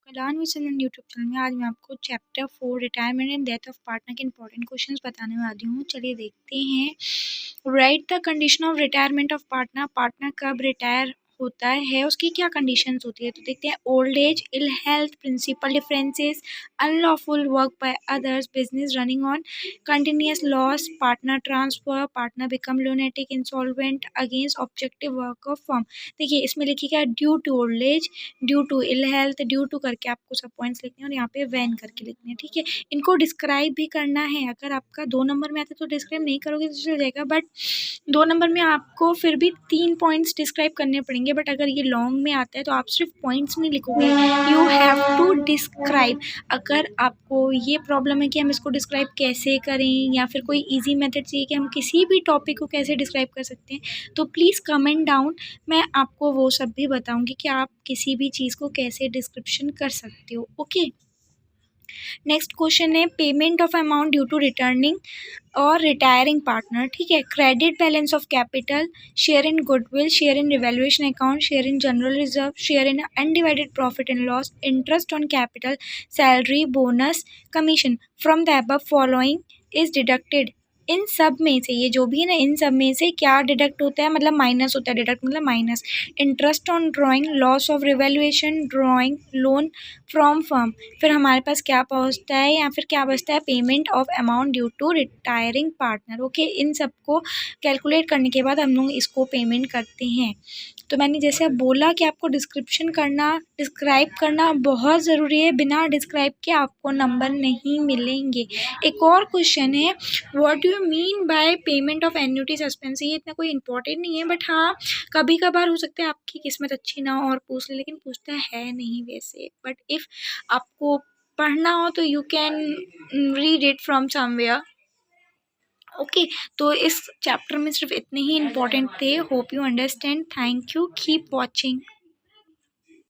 मिलान vision YouTube channel में आज मैं आपको chapter 4 retirement and death of partner के इंपॉर्टेंट क्वेश्चंस बताने वाली हूँ। चलिए देखते हैं। Right the condition of retirement of partner. Partner कब रिटायर होता है, उसकी क्या कंडीशंस होती है। तो देखते हैं। Old age, ill health, principal differences, unlawful work by others, business running on, continuous loss, partner transfer, partner become lunatic, insolvent against objective work of firm. देखिए इसमें लिखिएगा due to old age, due to ill health, due to करके आपको सब points लिखने हैं और यहाँ पे वैन करके लिखने हैं। ठीक है, इनको डिस्क्राइब भी करना है। अगर आपका 2 नंबर में आता है तो डिस्क्राइब नहीं करोगे तो चल जाएगा, बट 2 नंबर में आपको फिर भी 3 पॉइंट्स डिस्क्राइब करने पड़ेंगे। बट अगर ये लॉन्ग में आता है तो आप सिर्फ पॉइंट्स नहीं लिखोगे, यू हैव टू डिस्क्राइब। अगर आपको ये प्रॉब्लम है कि हम इसको डिस्क्राइब कैसे करें या फिर कोई ईजी मेथड चाहिए कि हम किसी भी टॉपिक को कैसे डिस्क्राइब कर सकते हैं, तो प्लीज़ कमेंट डाउन, मैं आपको वो सब भी बताऊंगी कि आप किसी भी चीज़ को कैसे डिस्क्रिप्शन कर सकते हो। ओके, नेक्स्ट क्वेश्चन है payment of amount due to returning और रिटायरिंग पार्टनर। ठीक है, credit balance of capital, share in goodwill, share in revaluation account, share in general reserve, share in undivided profit and loss, interest on capital, salary, bonus, commission from the above following is deducted. इन सब में से, ये जो भी है ना, इन सब में से क्या डिडक्ट होता है, मतलब माइनस होता है। डिडक्ट मतलब minus. Interest on drawing, loss of revaluation, drawing loan from firm. फिर हमारे पास क्या पहुँचता है या फिर क्या बचता है, payment of amount due to retiring partner. Okay, इन सबको कैलकुलेट करने के बाद हम लोग इसको पेमेंट करते हैं। तो मैंने जैसे अब बोला कि आपको डिस्क्राइब करना बहुत ज़रूरी है। बिना डिस्क्राइब के आपको नंबर नहीं मिलेंगे। एक और क्वेश्चन है, what do you mean by payment of annuity suspense. ये इतना कोई इंपॉर्टेंट नहीं है, बट हाँ कभी कभार हो सकता है आपकी किस्मत अच्छी ना हो और पूछ ले, लेकिन पूछता है नहीं वैसे। बट इफ़ आपको पढ़ना हो तो you can read it from somewhere. Okay, तो इस चैप्टर में सिर्फ इतने ही इम्पोर्टेंट थे। Hope you understand. Thank you, keep watching.